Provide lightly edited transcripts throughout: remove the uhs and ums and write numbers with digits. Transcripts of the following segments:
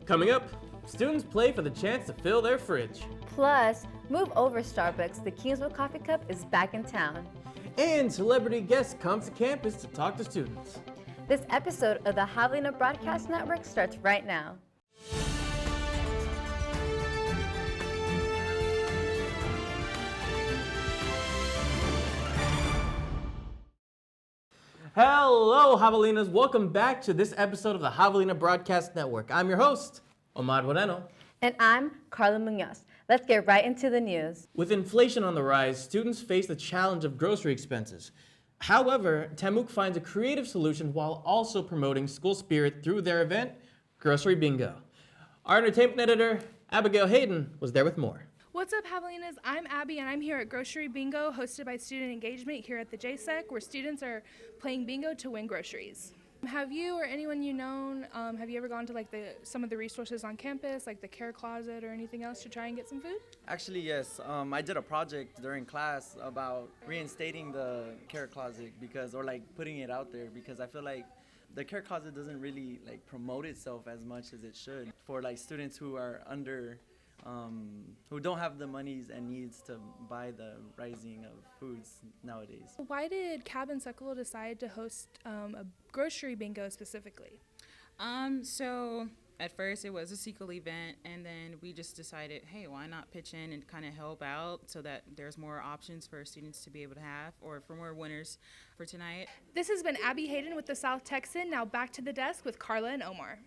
Coming up, students play for the chance to fill their fridge. Plus, move over Starbucks, the Kingsville Coffee Cup is back in town. And celebrity guest comes to campus to talk to students. This episode of the Javelina Broadcast Network starts right now. Hello, Javelinas. Welcome back to this episode of the Javelina Broadcast Network. I'm your host, Omar Moreno. And I'm Karla Muñoz. Let's get right into the news. With inflation on the rise, students face the challenge of grocery expenses. However, TAMUK finds a creative solution while also promoting school spirit through their event, Grocery Bingo. Our entertainment editor, Abigayle Hayden, was there with more. What's up, Javelinas? I'm Abby, and I'm here at Grocery Bingo, hosted by Student Engagement here at the JSEC, where students are playing bingo to win groceries. Have you or anyone you know, have you ever gone to some of the resources on campus, like the care closet or anything else, to try and get some food? Actually, yes. I did a project during class about reinstating the care closet putting it out there, because I feel like the care closet doesn't really promote itself as much as it should for students who are who don't have the monies and needs to buy the rising of foods nowadays. Why did Cab and Suckle decide to host a grocery bingo specifically? So at first it was a sequel event, and then we just decided, hey, why not pitch in and kind of help out so that there's more options for students to be able to have, or for more winners for tonight. This has been Abby Hayden with the South Texan. Now back to the desk with Karla and Omar.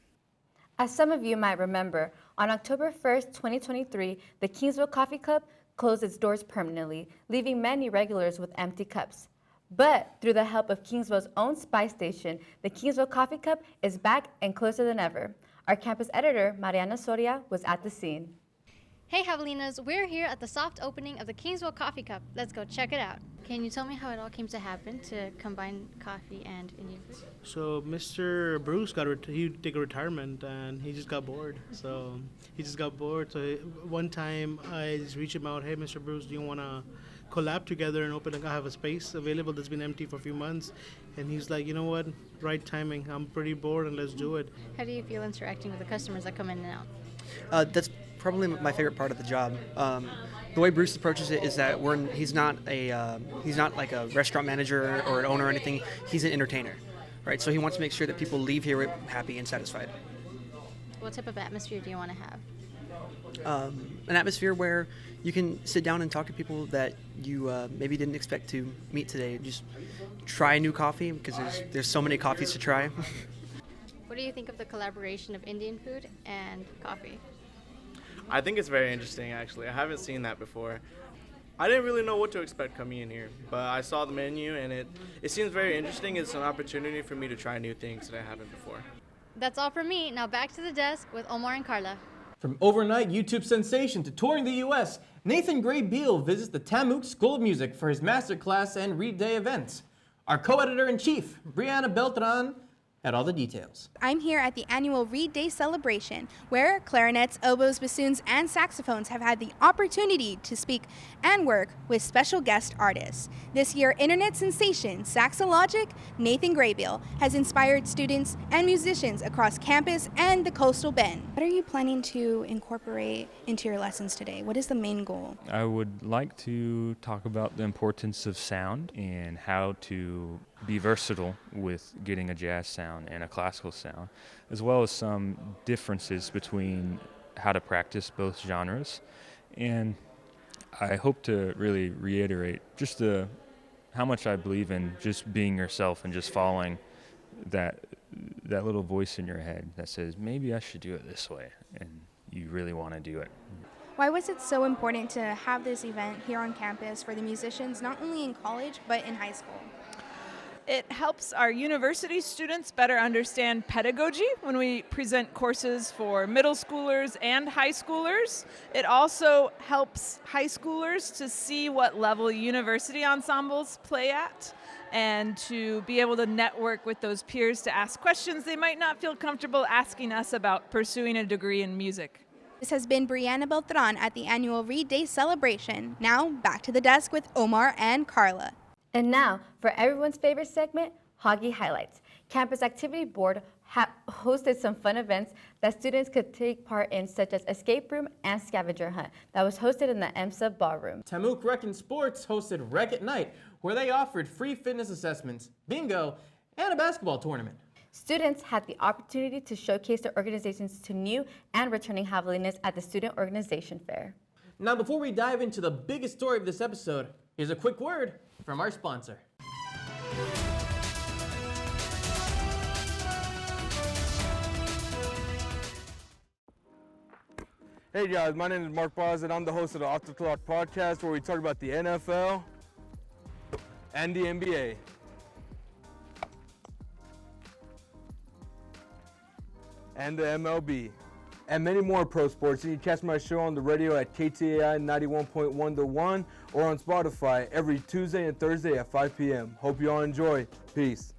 As some of you might remember, on October 1st, 2023, the Kingsville Coffee Cup closed its doors permanently, leaving many regulars with empty cups. But through the help of Kingsville's own Spice Station, the Kingsville Coffee Cup is back and closer than ever. Our campus editor, Mariana Soria, was at the scene. Hey Javelinas, we're here at the soft opening of the Kingsville Coffee Cup. Let's go check it out. Can you tell me how it all came to happen to combine coffee and Indian food? So Mr. Bruce he took a retirement and he just got bored. So one time I just reached him out, hey Mr. Bruce, do you want to collab together and I have a space available that's been empty for a few months? And he's like, you know what, right timing, I'm pretty bored and let's do it. How do you feel interacting with the customers that come in and out? That's probably my favorite part of the job. The way Bruce approaches it is that he's not like a restaurant manager or an owner or anything. He's an entertainer, right? So he wants to make sure that people leave here happy and satisfied. What type of atmosphere do you want to have? An atmosphere where you can sit down and talk to people that you maybe didn't expect to meet today. Just try new coffee, because there's so many coffees to try. What do you think of the collaboration of Indian food and coffee? I think it's very interesting, actually. I haven't seen that before. I didn't really know what to expect coming in here, but I saw the menu and it seems very interesting. It's an opportunity for me to try new things that I haven't before. That's all from me. Now back to the desk with Omar and Karla. From overnight YouTube sensation to touring the U.S., Nathan Gray Beal visits the TAMUK School of Music for his masterclass and Read Day events. Our co-editor-in-chief, Briana Beltran, had all the details. I'm here at the annual Read Day celebration, where clarinets, oboes, bassoons, and saxophones have had the opportunity to speak and work with special guest artists. This year, internet sensation Saxologic Nathan Graybill has inspired students and musicians across campus and the coastal bend. What are you planning to incorporate into your lessons today? What is the main goal? I would like to talk about the importance of sound and how to be versatile with getting a jazz sound and a classical sound, as well as some differences between how to practice both genres. And I hope to really reiterate just how much I believe in just being yourself and just following that little voice in your head that says, maybe I should do it this way, and you really want to do it. Why was it so important to have this event here on campus for the musicians, not only in college, but in high school? It helps our university students better understand pedagogy when we present courses for middle schoolers and high schoolers. It also helps high schoolers to see what level university ensembles play at, and to be able to network with those peers to ask questions they might not feel comfortable asking us about pursuing a degree in music. This has been Briana Beltran at the annual Read Day celebration. Now, back to the desk with Omar and Karla. And now, for everyone's favorite segment, Hoggy Highlights. Campus Activity Board hosted some fun events that students could take part in, such as escape room and scavenger hunt that was hosted in the EMSA ballroom. Temuk Rec and Sports hosted Rec at Night, where they offered free fitness assessments, bingo, and a basketball tournament. Students had the opportunity to showcase their organizations to new and returning javelinas at the Student Organization Fair. Now, before we dive into the biggest story of this episode, here's a quick word from our sponsor. Hey guys, my name is Mark Boz and I'm the host of the Off the Clock podcast, where we talk about the NFL and the NBA. And the MLB. And many more pro sports. You can catch my show on the radio at KTAI 91.1 The One or on Spotify every Tuesday and Thursday at 5 p.m. Hope you all enjoy. Peace.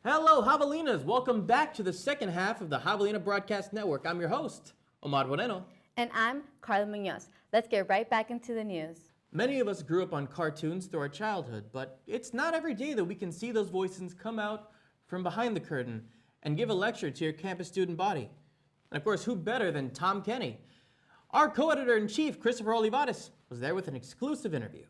Hello, Javelinas. Welcome back to the second half of the Javelina Broadcast Network. I'm your host, Omar Moreno. And I'm Karla Muñoz. Let's get right back into the news. Many of us grew up on cartoons through our childhood, but it's not every day that we can see those voices come out from behind the curtain and give a lecture to your campus student body. And of course, who better than Tom Kenny? Our co-editor-in-chief, Christopher Olivarez, was there with an exclusive interview.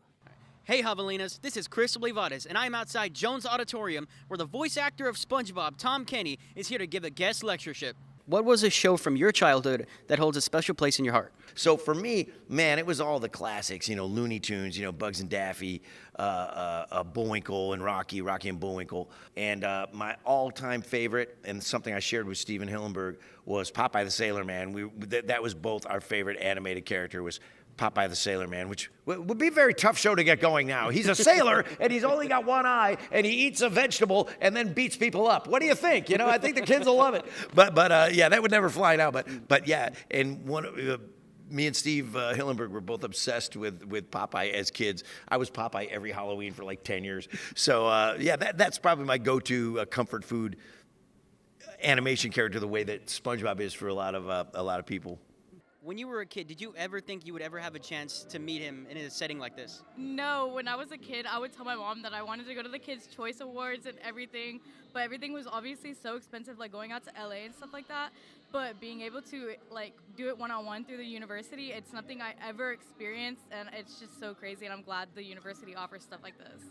Hey Javelinas, this is Chris Olivarez, and I'm outside Jones Auditorium, where the voice actor of SpongeBob, Tom Kenny, is here to give a guest lectureship. What was a show from your childhood that holds a special place in your heart? So for me, man, it was all the classics, Looney Tunes, Bugs and Daffy, Bullwinkle and Rocky and Bullwinkle. And my all-time favorite, and something I shared with Steven Hillenberg, was Popeye the Sailor Man. That was both our favorite animated character, was Popeye the Sailor Man, which would be a very tough show to get going now. He's a sailor, and he's only got one eye, and he eats a vegetable and then beats people up. What do you think? I think the kids will love it. But yeah, that would never fly now. But yeah, and me and Steve Hillenberg were both obsessed with Popeye as kids. I was Popeye every Halloween for like 10 years. So yeah, that's probably my go-to comfort food animation character, the way that SpongeBob is for a lot of people. When you were a kid, did you ever think you would ever have a chance to meet him in a setting like this? No, when I was a kid, I would tell my mom that I wanted to go to the Kids' Choice Awards and everything, but everything was obviously so expensive, like going out to LA and stuff like that. But being able to do it one-on-one through the university, it's nothing I ever experienced, and it's just so crazy, and I'm glad the university offers stuff like this.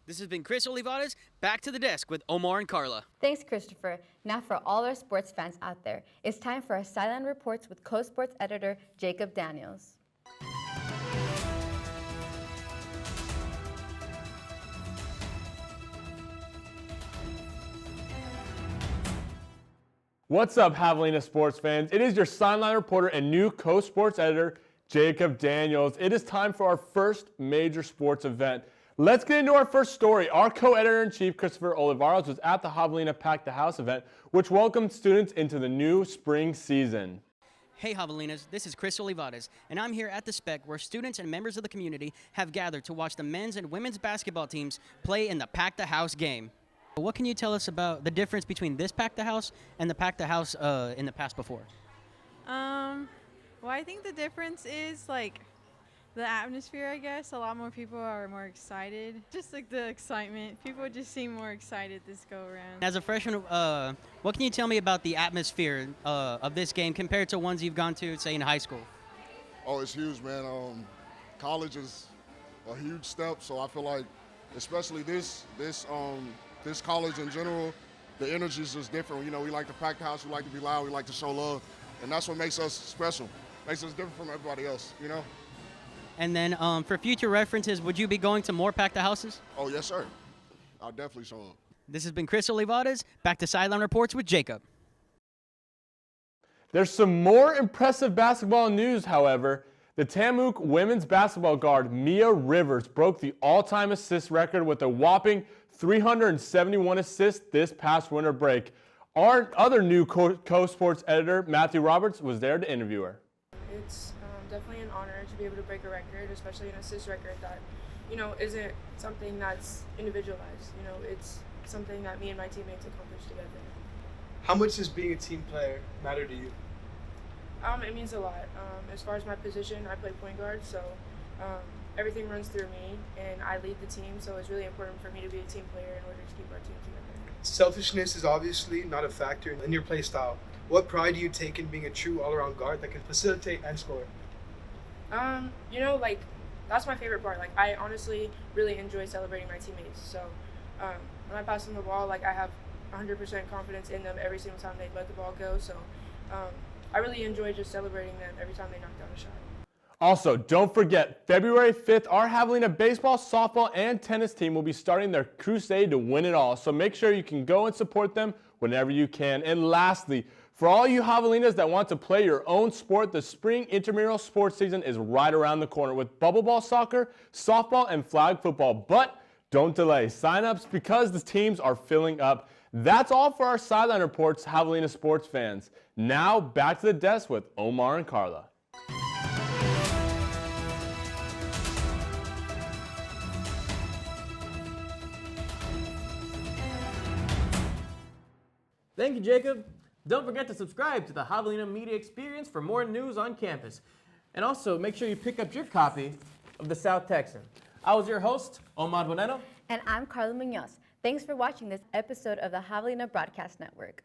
This has been Chris Olivarez, back to the desk with Omar and Karla. Thanks, Christopher. Now for all our sports fans out there, it's time for our Sideline Reports with co-sports editor Jacob Daniels. What's up, Javelina sports fans? It is your sideline reporter and new co-sports editor, Jacob Daniels. It is time for our first major sports event. Let's get into our first story. Our co-editor-in-chief, Christopher Olivarez, was at the Javelina Pack the House event, which welcomed students into the new spring season. Hey Javelinas, this is Chris Olivarez, and I'm here at the SPEC, where students and members of the community have gathered to watch the men's and women's basketball teams play in the Pack the House game. What can you tell us about the difference between this Pack the House and the Pack the House in the past before? Well, I think the difference is the atmosphere, I guess. A lot more people are more excited. Just the excitement. People just seem more excited this go around. As a freshman, what can you tell me about the atmosphere of this game compared to ones you've gone to, say, in high school? Oh, it's huge, man. College is a huge step, so I feel like, especially this college in general, the energy is just different. We like to pack the house, we like to be loud, we like to show love, and that's what makes us special. Makes us different from everybody else, And then for future references, would you be going to more Pack the Houses? Oh, yes, sir. I'll definitely show up. This has been Chris Olivarez, back to Sideline Reports with Jacob. There's some more impressive basketball news, however. The Temuk women's basketball guard, Mia Rivers, broke the all-time assist record with a whopping 371 assists this past winter break. Our other new co-sports editor, Matthew Roberts, was there to interview her. It's definitely an honor to be able to break a record, especially an assist record that isn't something that's individualized. It's something that me and my teammates accomplish together. How much does being a team player matter to you? It means a lot. As far as my position, I play point guard, so everything runs through me, and I lead the team, so it's really important for me to be a team player in order to keep our team together. Selfishness is obviously not a factor in your play style. What pride do you take in being a true all-around guard that can facilitate and score? That's my favorite part. I honestly really enjoy celebrating my teammates. So when I pass them the ball, I have 100% confidence in them every single time they let the ball go. So I really enjoy just celebrating them every time they knock down a shot. Also, don't forget, February 5th, our Javelina baseball, softball, and tennis team will be starting their crusade to win it all. So make sure you can go and support them whenever you can. And lastly, for all you Javelinas that want to play your own sport, the spring intramural sports season is right around the corner with bubble ball soccer, softball, and flag football. But don't delay sign-ups because the teams are filling up. That's all for our sideline reports, Javelina sports fans. Now back to the desk with Omar and Karla. Thank you, Jacob. Don't forget to subscribe to the Javelina Media Experience for more news on campus. And also, make sure you pick up your copy of the South Texan. I was your host, Omar Moreno. And I'm Karla Muñoz. Thanks for watching this episode of the Javelina Broadcast Network.